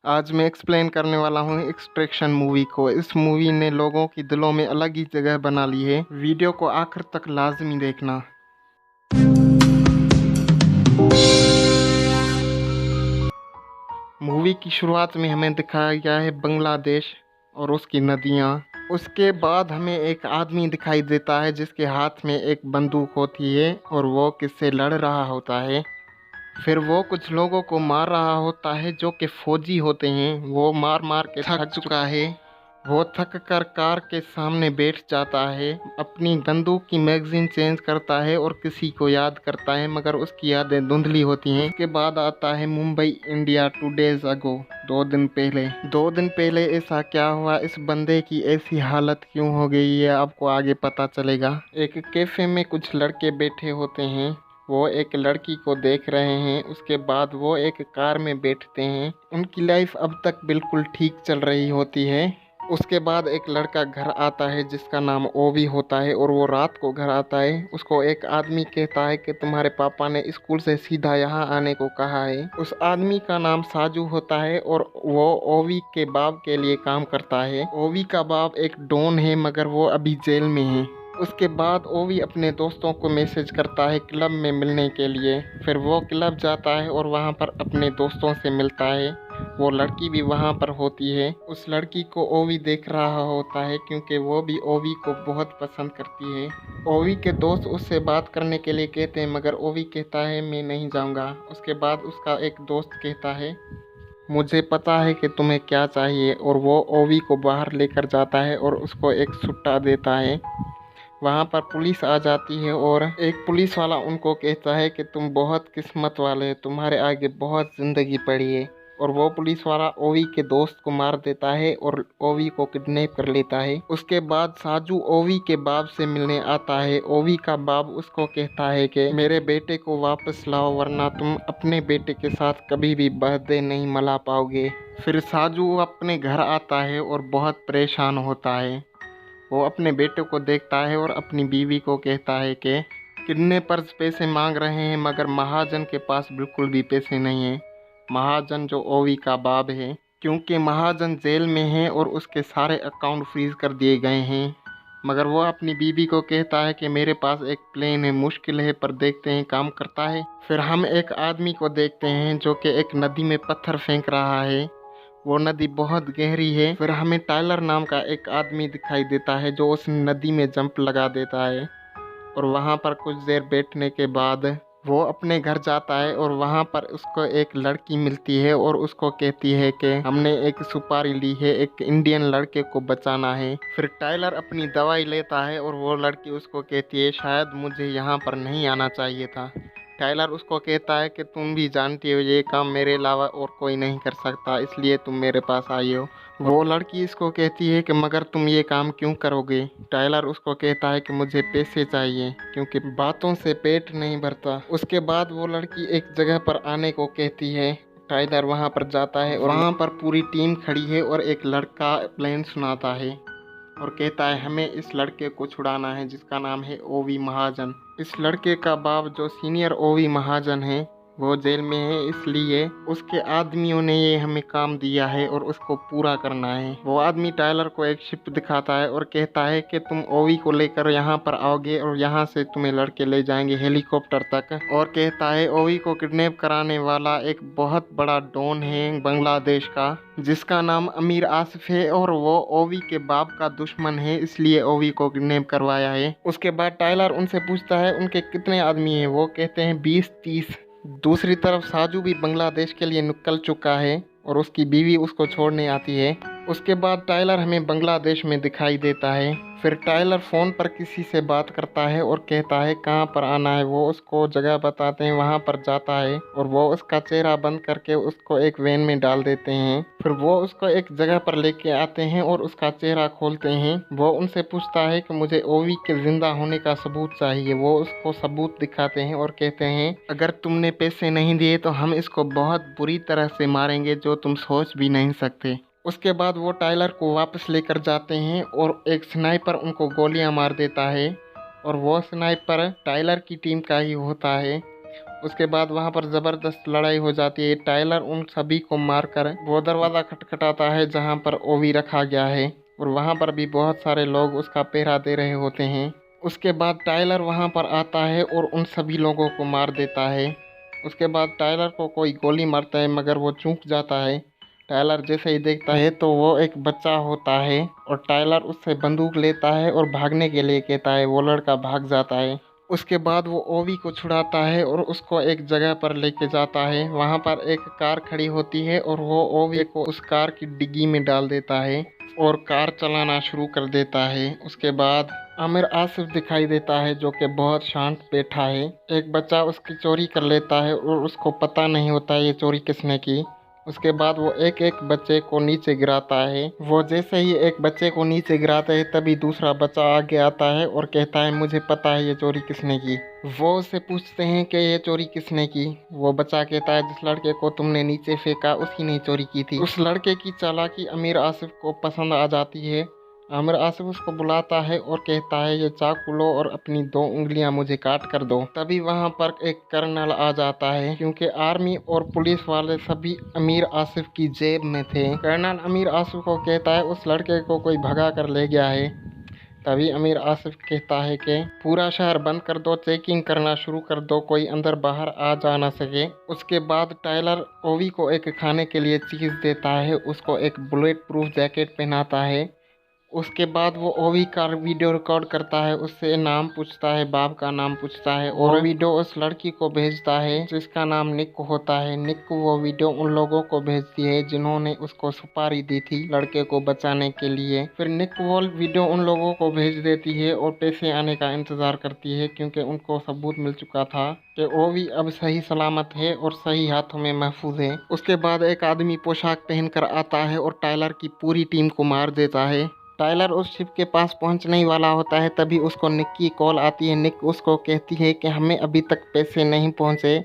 आज मैं एक्सप्लेन करने वाला हूँ एक्सट्रैक्शन मूवी को। इस मूवी ने लोगों की दिलों में अलग ही जगह बना ली है। वीडियो को आखिर तक लाजमी देखना। मूवी की शुरुआत में हमें दिखाया गया है बांग्लादेश और उसकी नदियाँ। उसके बाद हमें एक आदमी दिखाई देता है जिसके हाथ में एक बंदूक होती है और वो किससे लड़ रहा होता है। फिर वो कुछ लोगों को मार रहा होता है जो कि फौजी होते हैं। वो मार मार के थक चुका है। वो थक कर कार के सामने बैठ जाता है, अपनी बंदूक की मैगजीन चेंज करता है और किसी को याद करता है, मगर उसकी यादें धुंधली होती हैं। उसके बाद आता है मुंबई इंडिया 2 days ago, 2 दिन पहले ऐसा क्या हुआ, इस बंदे की ऐसी हालत क्यों हो गई, ये आपको आगे पता चलेगा। एक कैफे में कुछ लड़के बैठे होते हैं। वो एक लड़की को देख रहे हैं। उसके बाद वो एक कार में बैठते हैं। उनकी लाइफ अब तक बिल्कुल ठीक चल रही होती है। उसके बाद एक लड़का घर आता है जिसका नाम ओवी होता है और वो रात को घर आता है। उसको एक आदमी कहता है कि तुम्हारे पापा ने स्कूल से सीधा यहाँ आने को कहा है। उस आदमी का नाम साजू होता है और वो ओवी के बाप के लिए काम करता है। ओवी का बाप एक डॉन है मगर वो अभी जेल में है। उसके बाद ओवी अपने दोस्तों को मैसेज करता है क्लब में मिलने के लिए। फिर वो क्लब जाता है और वहाँ पर अपने दोस्तों से मिलता है। वो लड़की भी वहाँ पर होती है। उस लड़की को ओवी देख रहा होता है क्योंकि वो भी ओवी को बहुत पसंद करती है। ओवी के दोस्त उससे बात करने के लिए कहते हैं मगर ओवी कहता है मैं नहीं जाऊँगा। उसके बाद उसका एक दोस्त कहता है मुझे पता है कि तुम्हें क्या चाहिए, और वो ओवी को बाहर लेकर जाता है और उसको एक सुट्टा देता है। वहाँ पर पुलिस आ जाती है और एक पुलिस वाला उनको कहता है कि तुम बहुत किस्मत वाले हो, तुम्हारे आगे बहुत ज़िंदगी पड़ी है। और वो पुलिस वाला ओवी के दोस्त को मार देता है और ओवी को किडनैप कर लेता है। उसके बाद साजू ओवी के बाप से मिलने आता है। ओवी का बाप उसको कहता है कि मेरे बेटे को वापस लाओ वरना तुम अपने बेटे के साथ कभी भी बर्थडे नहीं मना पाओगे। फिर साजू अपने घर आता है और बहुत परेशान होता है। वो अपने बेटे को देखता है और अपनी बीवी को कहता है कि किडनैपर्स पैसे मांग रहे हैं मगर महाजन के पास बिल्कुल भी पैसे नहीं हैं। महाजन जो ओवी का बाप है, क्योंकि महाजन जेल में है और उसके सारे अकाउंट फ्रीज कर दिए गए हैं। मगर वो अपनी बीवी को कहता है कि मेरे पास एक प्लेन है, मुश्किल है पर देखते हैं काम करता है। फिर हम एक आदमी को देखते हैं जो कि एक नदी में पत्थर फेंक रहा है। वो नदी बहुत गहरी है। फिर हमें टाइलर नाम का एक आदमी दिखाई देता है जो उस नदी में जंप लगा देता है और वहाँ पर कुछ देर बैठने के बाद वो अपने घर जाता है और वहाँ पर उसको एक लड़की मिलती है और उसको कहती है कि हमने एक सुपारी ली है, एक इंडियन लड़के को बचाना है। फिर टाइलर अपनी दवाई लेता है और वो लड़की उसको कहती है शायद मुझे यहाँ पर नहीं आना चाहिए था। टाइलर उसको कहता है कि तुम भी जानती हो ये काम मेरे अलावा और कोई नहीं कर सकता, इसलिए तुम मेरे पास आई हो। वो लड़की इसको कहती है कि मगर तुम ये काम क्यों करोगे। टाइलर उसको कहता है कि मुझे पैसे चाहिए क्योंकि बातों से पेट नहीं भरता। उसके बाद वो लड़की एक जगह पर आने को कहती है। टाइलर वहाँ पर जाता है और वहाँ पर पूरी टीम खड़ी है और एक लड़का प्लान सुनाता है और कहता है हमें इस लड़के को छुड़ाना है जिसका नाम है ओवी महाजन। इस लड़के का बाप जो सीनियर ओवी महाजन है वो जेल में है, इसलिए उसके आदमियों ने ये हमें काम दिया है और उसको पूरा करना है। वो आदमी टाइलर को एक शिप दिखाता है और कहता है कि तुम ओवी को लेकर यहाँ पर आओगे और यहाँ से तुम्हें लड़के ले जाएंगे हेलीकॉप्टर तक। और कहता है ओवी को किडनैप कराने वाला एक बहुत बड़ा डॉन है बांग्लादेश का जिसका नाम अमीर आसिफ है और वो ओवी के बाप का दुश्मन है, इसलिए ओवी को किडनैप करवाया है। उसके बाद टाइलर उनसे पूछता है उनके कितने आदमी हैं। वो कहते हैं 20-30। दूसरी तरफ साजू भी बांग्लादेश के लिए निकल चुका है और उसकी बीवी उसको छोड़ने आती है। उसके बाद टाइलर हमें बांग्लादेश में दिखाई देता है। फिर टाइलर फ़ोन पर किसी से बात करता है और कहता है कहाँ पर आना है। वो उसको जगह बताते हैं, वहाँ पर जाता है और वो उसका चेहरा बंद करके उसको एक वैन में डाल देते हैं। फिर वो उसको एक जगह पर लेके आते हैं और उसका चेहरा खोलते हैं। वो उनसे पूछता है कि मुझे ओवी के जिंदा होने का सबूत चाहिए। वो उसको सबूत दिखाते हैं और कहते हैं अगर तुमने पैसे नहीं दिए तो हम इसको बहुत बुरी तरह से मारेंगे जो तुम सोच भी नहीं सकते। उसके बाद वो टाइलर को वापस लेकर जाते हैं और एक स्नाइपर उनको गोलियां मार देता है और वो स्नाइपर टाइलर की टीम का ही होता है। उसके बाद वहाँ पर ज़बरदस्त लड़ाई हो जाती है। टाइलर उन सभी को मारकर वो दरवाज़ा खटखटाता है जहाँ पर ओवी रखा गया है, और वहाँ पर भी बहुत सारे लोग उसका पहरा दे रहे होते हैं। उसके बाद टाइलर वहाँ पर आता है और उन सभी लोगों को मार देता है। उसके बाद टाइलर को कोई गोली मारता है मगर वो चूक जाता है। टाइलर जैसे ही देखता है तो वो एक बच्चा होता है, और टाइलर उससे बंदूक लेता है और भागने के लिए कहता है। वो लड़का भाग जाता है। उसके बाद वो ओवी को छुड़ाता है और उसको एक जगह पर लेके जाता है। वहाँ पर एक कार खड़ी होती है और वो ओवी को उस कार की डिग्गी में डाल देता है और कार चलाना शुरू कर देता है। उसके बाद आमिर आसिफ दिखाई देता है जो कि बहुत शांत बैठा है। एक बच्चा उसकी चोरी कर लेता है और उसको पता नहीं होता ये चोरी किसने की। उसके बाद वो एक एक बच्चे को नीचे गिराता है। वो जैसे ही एक बच्चे को नीचे गिराता है तभी दूसरा बच्चा आगे आता है और कहता है मुझे पता है ये चोरी किसने की। वो उससे पूछते हैं कि ये चोरी किसने की। वो बच्चा कहता है जिस लड़के को तुमने नीचे फेंका उसी ने चोरी की थी। उस लड़के की चालाकी आमिर आसिफ को पसंद आ जाती है। आमिर आसिफ उसको बुलाता है और कहता है ये चाकू लो और अपनी 2 उंगलियां मुझे काट कर दो। तभी वहां पर एक कर्नल आ जाता है, क्योंकि आर्मी और पुलिस वाले सभी आमिर आसिफ की जेब में थे। कर्नल आमिर आसिफ को कहता है उस लड़के को कोई भगा कर ले गया है। तभी आमिर आसिफ कहता है कि पूरा शहर बंद कर दो, चेकिंग करना शुरू कर दो, कोई अंदर बाहर आ जा ना सके। उसके बाद टाइलर ओवी को एक खाने के लिए चीज़ देता है, उसको एक बुलेट प्रूफ जैकेट पहनाता है। उसके बाद वो ओवी का वीडियो रिकॉर्ड करता है, उससे नाम पूछता है, बाप का नाम पूछता है, और वीडियो उस लड़की को भेजता है जिसका नाम निक होता है। निक वो वीडियो उन लोगों को भेजती है जिन्होंने उसको सुपारी दी थी लड़के को बचाने के लिए। फिर निक वो वीडियो उन लोगों को भेज देती है और पैसे आने का इंतजार करती है, क्योंकि उनको सबूत मिल चुका था कि ओवी अब सही सलामत है और सही हाथों में महफूज है। उसके बाद एक आदमी पोशाक पहनकर आता है और टाइलर की पूरी टीम को मार देता है। टाइलर उस शिप के पास पहुंचने ही वाला होता है, तभी उसको निक की कॉल आती है। निक उसको कहती है कि हमें अभी तक पैसे नहीं पहुंचे,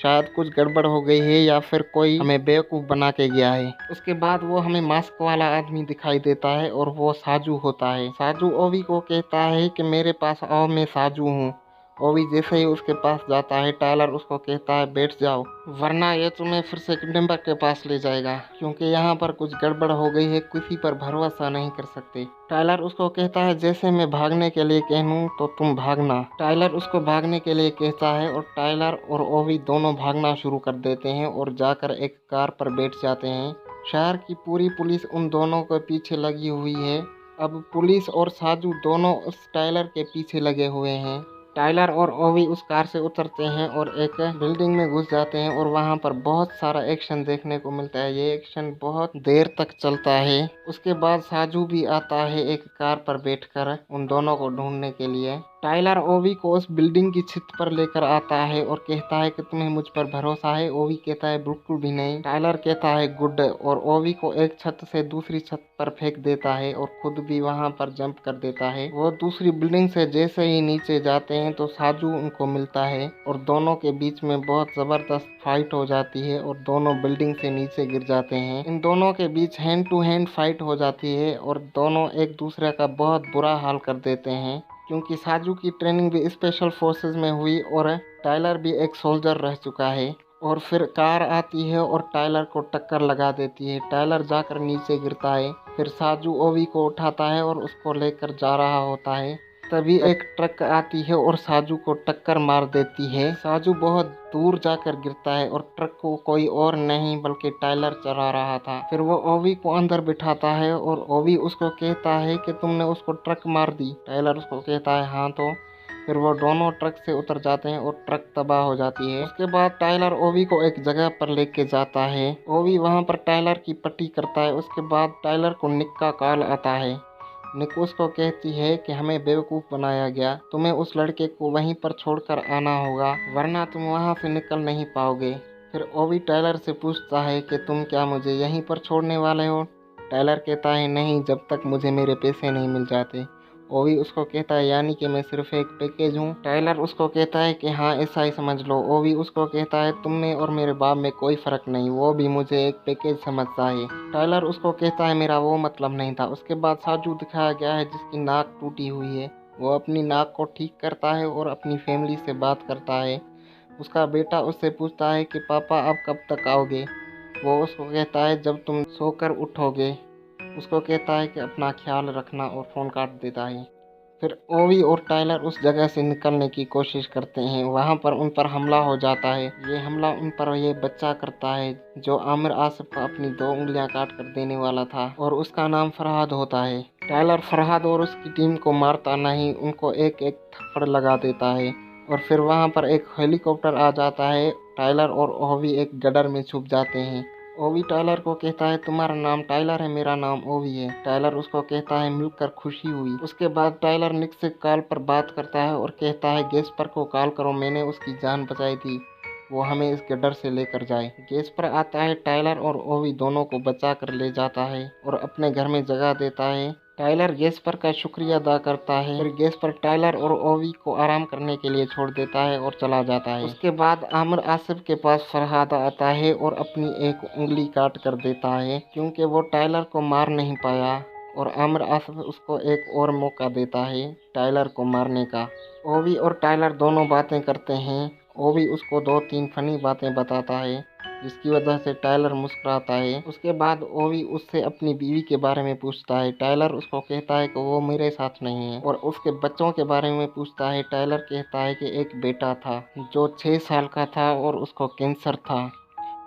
शायद कुछ गड़बड़ हो गई है या फिर कोई हमें बेवकूफ़ बना के गया है। उसके बाद वो हमें मास्क वाला आदमी दिखाई देता है और वो साजू होता है। साजू ओवी को कहता है कि मेरे पास आओ, मैं साजू हूँ। ओवी जैसे ही उसके पास जाता है टाइलर उसको कहता है बैठ जाओ, वरना ये तुम्हें फिर से किडनैपर के पास ले जाएगा, क्योंकि यहाँ पर कुछ गड़बड़ हो गई है, किसी पर भरोसा नहीं कर सकते। टाइलर उसको कहता है जैसे मैं भागने के लिए कहूँ तो तुम भागना। टाइलर उसको भागने के लिए कहता है और टाइलर और ओवी दोनों भागना शुरू कर देते हैं और जाकर एक कार पर बैठ जाते हैं। शहर की पूरी पुलिस उन दोनों के पीछे लगी हुई है। अब पुलिस और साजू दोनों उस टाइलर के पीछे लगे हुए हैं। टाइलर और ओवी उस कार से उतरते हैं और एक बिल्डिंग में घुस जाते हैं और वहां पर बहुत सारा एक्शन देखने को मिलता है। ये एक्शन बहुत देर तक चलता है। उसके बाद साजू भी आता है एक कार पर बैठकर उन दोनों को ढूंढने के लिए। टाइलर ओवी को उस बिल्डिंग की छत पर लेकर आता है और कहता है कि तुम्हें मुझ पर भरोसा है। ओवी कहता है बिल्कुल भी नहीं। टाइलर कहता है गुड, और ओवी को एक छत से दूसरी छत पर फेंक देता है और खुद भी वहां पर जंप कर देता है। वो दूसरी बिल्डिंग से जैसे ही नीचे जाते हैं तो साजू उनको मिलता है और दोनों के बीच में बहुत जबरदस्त फाइट हो जाती है और दोनों बिल्डिंग से नीचे गिर जाते हैं। इन दोनों के बीच हैंड टू हैंड फाइट हो जाती है और दोनों एक दूसरे का बहुत बुरा हाल कर देते हैं, क्योंकि साजू की ट्रेनिंग भी स्पेशल फोर्सेस में हुई और टाइलर भी एक सोल्जर रह चुका है। और फिर कार आती है और टाइलर को टक्कर लगा देती है। टाइलर जाकर नीचे गिरता है। फिर साजू ओवी को उठाता है और उसको लेकर जा रहा होता है। तभी एक ट्रक आती है और साजू को टक्कर मार देती है। साजू बहुत दूर जाकर गिरता है और ट्रक को कोई और नहीं बल्कि टाइलर चला रहा था। फिर वो ओवी को अंदर बिठाता है और ओवी उसको कहता है कि तुमने उसको ट्रक मार दी। टाइलर उसको कहता है हाँ। तो फिर वो दोनों ट्रक से उतर जाते हैं और ट्रक तबाह हो जाती है। उसके बाद टाइलर ओवी को एक जगह पर लेके जाता है। ओवी वहाँ पर टाइलर की पट्टी करता है। उसके बाद टाइलर को निक का कॉल आता है। निक उसको कहती है कि हमें बेवकूफ़ बनाया गया, तुम्हें उस लड़के को वहीं पर छोड़कर आना होगा, वरना तुम वहाँ से निकल नहीं पाओगे। फिर ओवी टाइलर से पूछता है कि तुम क्या मुझे यहीं पर छोड़ने वाले हो। टाइलर कहता है नहीं, जब तक मुझे मेरे पैसे नहीं मिल जाते। ओवी उसको कहता है यानी कि मैं सिर्फ एक पैकेज हूँ। टाइलर उसको कहता है कि हाँ ऐसा ही समझ लो। ओवी उसको कहता है तुम में और मेरे बाप में कोई फ़र्क नहीं, वो भी मुझे एक पैकेज समझता है। टाइलर उसको कहता है मेरा वो मतलब नहीं था। उसके बाद साजू दिखाया गया है जिसकी नाक टूटी हुई है। वो अपनी नाक को ठीक करता है और अपनी फैमिली से बात करता है। उसका बेटा उससे पूछता है कि पापा आप कब तक आओगे। वो उसको कहता है जब तुम सोकर उठोगे। उसको कहता है कि अपना ख्याल रखना और फ़ोन काट देता है। फिर ओवी और टाइलर उस जगह से निकलने की कोशिश करते हैं। वहाँ पर उन पर हमला हो जाता है। ये हमला उन पर ये बच्चा करता है जो आमिर आसिफ को अपनी 2 उंगलियां काट कर देने वाला था और उसका नाम फरहाद होता है। टाइलर फरहाद और उसकी टीम को मारता नहीं, उनको एक एक थप्पड़ लगा देता है और फिर वहाँ पर एक हेलीकॉप्टर आ जाता है। टाइलर और ओवी एक गड्ढर में छुप जाते हैं। ओवी टाइलर को कहता है तुम्हारा नाम टाइलर है, मेरा नाम ओवी है। टाइलर उसको कहता है मिलकर खुशी हुई। उसके बाद टाइलर निक से कॉल पर बात करता है और कहता है गैस्पर को कॉल करो, मैंने उसकी जान बचाई थी, वो हमें इस गड्ढर से लेकर जाए। गैस्पर आता है, टाइलर और ओवी दोनों को बचा कर ले जाता है और अपने घर में जगह देता है। टाइलर गैस्पर का शुक्रिया अदा करता है। फिर गैस्पर टाइलर और ओवी को आराम करने के लिए छोड़ देता है और चला जाता है। उसके बाद आमिर आसिफ के पास फरहाद आता है और अपनी एक उंगली काट कर देता है क्योंकि वो टाइलर को मार नहीं पाया और आमिर आसिफ उसको एक और मौका देता है टाइलर को मारने का। ओवी और टाइलर दोनों बातें करते हैं। ओवी उसको 2-3 फनी बातें बताता है जिसकी वजह से टाइलर मुस्कुराता है। उसके बाद ओवी उससे अपनी बीवी के बारे में पूछता है। टाइलर उसको कहता है कि वो मेरे साथ नहीं है और उसके बच्चों के बारे में पूछता है। टाइलर कहता है कि एक बेटा था जो 6 साल का था और उसको कैंसर था,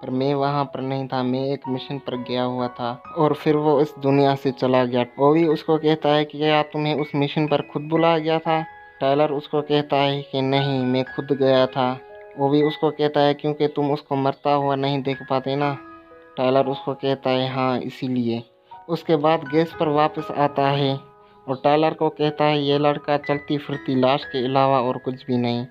पर मैं वहाँ पर नहीं था, मैं एक मिशन पर गया हुआ था और फिर वो इस दुनिया से चला गया। ओवी उसको कहता है कि क्या तुम्हें उस मिशन पर खुद बुलाया गया था। टाइलर उसको कहता है कि नहीं, मैं खुद गया था। ओवी उसको कहता है क्योंकि तुम उसको मरता हुआ नहीं देख पाते ना। टाइलर उसको कहता है हाँ, इसीलिए। उसके बाद गैस पर वापस आता है और टाइलर को कहता है ये लड़का चलती फिरती लाश के अलावा और कुछ भी नहीं।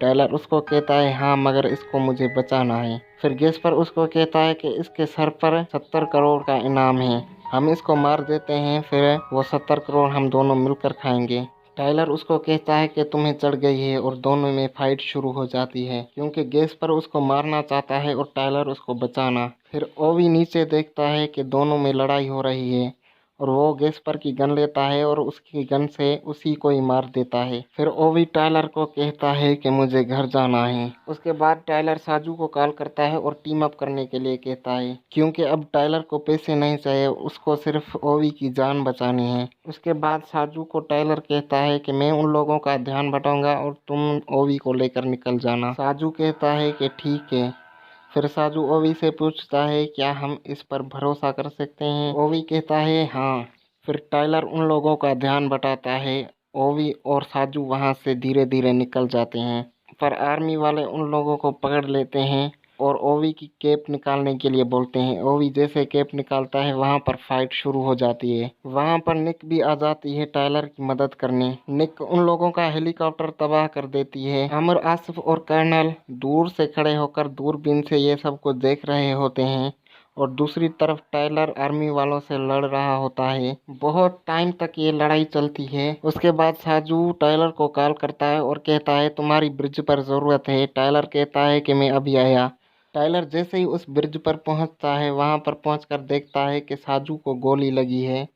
टाइलर उसको कहता है हाँ, मगर इसको मुझे बचाना है। फिर गैस पर उसको कहता है कि इसके सर पर 70 करोड़ का इनाम है, हम इसको मार देते हैं, फिर वो 70 करोड़ हम दोनों मिलकर खाएंगे। टाइलर उसको कहता है कि तुम्हें चढ़ गई है और दोनों में फाइट शुरू हो जाती है क्योंकि गैस पर उसको मारना चाहता है और टाइलर उसको बचाना। फिर ओवी नीचे देखता है कि दोनों में लड़ाई हो रही है और वो गैस्पर की गन लेता है और उसकी गन से उसी को ही मार देता है। फिर ओवी टाइलर को कहता है कि मुझे घर जाना है। उसके बाद टाइलर साजू को कॉल करता है और टीम अप करने के लिए कहता है क्योंकि अब टाइलर को पैसे नहीं चाहिए, उसको सिर्फ ओवी की जान बचानी है। उसके बाद साजू को टाइलर कहता है कि मैं उन लोगों का ध्यान बटाऊंगा और तुम ओवी को लेकर निकल जाना। साजू कहता है कि ठीक है। फिर साजू ओवी से पूछता है क्या हम इस पर भरोसा कर सकते हैं। ओवी कहता है हाँ। फिर टाइलर उन लोगों का ध्यान बटाता है। ओवी और साजू वहां से धीरे धीरे निकल जाते हैं, पर आर्मी वाले उन लोगों को पकड़ लेते हैं और ओवी की कैप निकालने के लिए बोलते हैं। ओवी जैसे कैप निकालता है वहां पर फाइट शुरू हो जाती है। वहां पर निक भी आ जाती है टाइलर की मदद करने। निक उन लोगों का हेलीकॉप्टर तबाह कर देती है। आमिर आसिफ और कर्नल दूर से खड़े होकर दूरबीन से ये सब कुछ देख रहे होते हैं और दूसरी तरफ टाइलर आर्मी वालों से लड़ रहा होता है। बहुत टाइम तक ये लड़ाई चलती है। उसके बाद साजू टाइलर को कॉल करता है और कहता है तुम्हारी ब्रिज पर ज़रूरत है। टाइलर कहता है कि मैं अभी आया। टाइलर जैसे ही उस ब्रिज पर पहुंचता है, वहां पर पहुंचकर देखता है कि साजू को गोली लगी है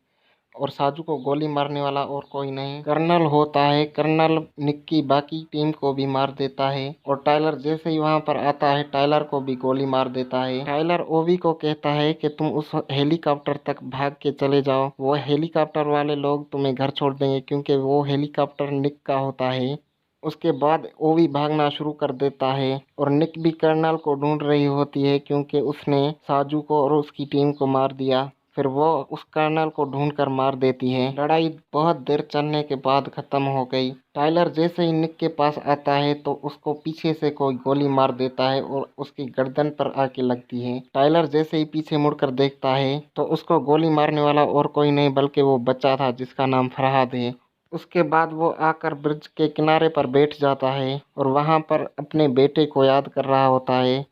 और साजू को गोली मारने वाला और कोई नहीं कर्नल होता है। कर्नल निक की बाकी टीम को भी मार देता है और टाइलर जैसे ही वहां पर आता है टाइलर को भी गोली मार देता है। टाइलर ओवी को कहता है कि तुम उस हेलीकॉप्टर तक भाग के चले जाओ, वो हेलीकॉप्टर वाले लोग तुम्हें घर छोड़ देंगे क्योंकि वो हेलीकॉप्टर निक का होता है। उसके बाद ओवी भागना शुरू कर देता है और निक भी कर्नल को ढूंढ रही होती है क्योंकि उसने साजू को और उसकी टीम को मार दिया। फिर वो उस कर्नल को ढूंढकर मार देती है। लड़ाई बहुत देर चलने के बाद खत्म हो गई। टाइलर जैसे ही निक के पास आता है तो उसको पीछे से कोई गोली मार देता है और उसकी गर्दन पर आके लगती है। टाइलर जैसे ही पीछे मुड़कर देखता है तो उसको गोली मारने वाला और कोई नहीं बल्कि वो बच्चा था जिसका नाम फरहाद है। उसके बाद वो आकर ब्रिज के किनारे पर बैठ जाता है और वहां पर अपने बेटे को याद कर रहा होता है,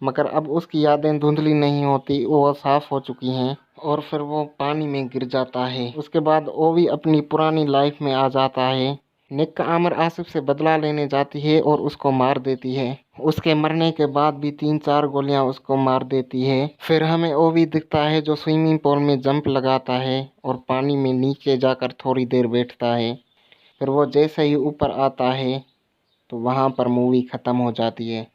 मगर अब उसकी यादें धुंधली नहीं होती, वो साफ हो चुकी हैं और फिर वो पानी में गिर जाता है। उसके बाद ओवी अपनी पुरानी लाइफ में आ जाता है। निक आमिर आसिफ से बदला लेने जाती है और उसको मार देती है। उसके मरने के बाद भी 3-4 गोलियां उसको मार देती है। फिर हमें ओवी दिखता है जो स्विमिंग पूल में जंप लगाता है और पानी में नीचे जाकर थोड़ी देर बैठता है। फिर वो जैसे ही ऊपर आता है तो वहाँ पर मूवी ख़त्म हो जाती है।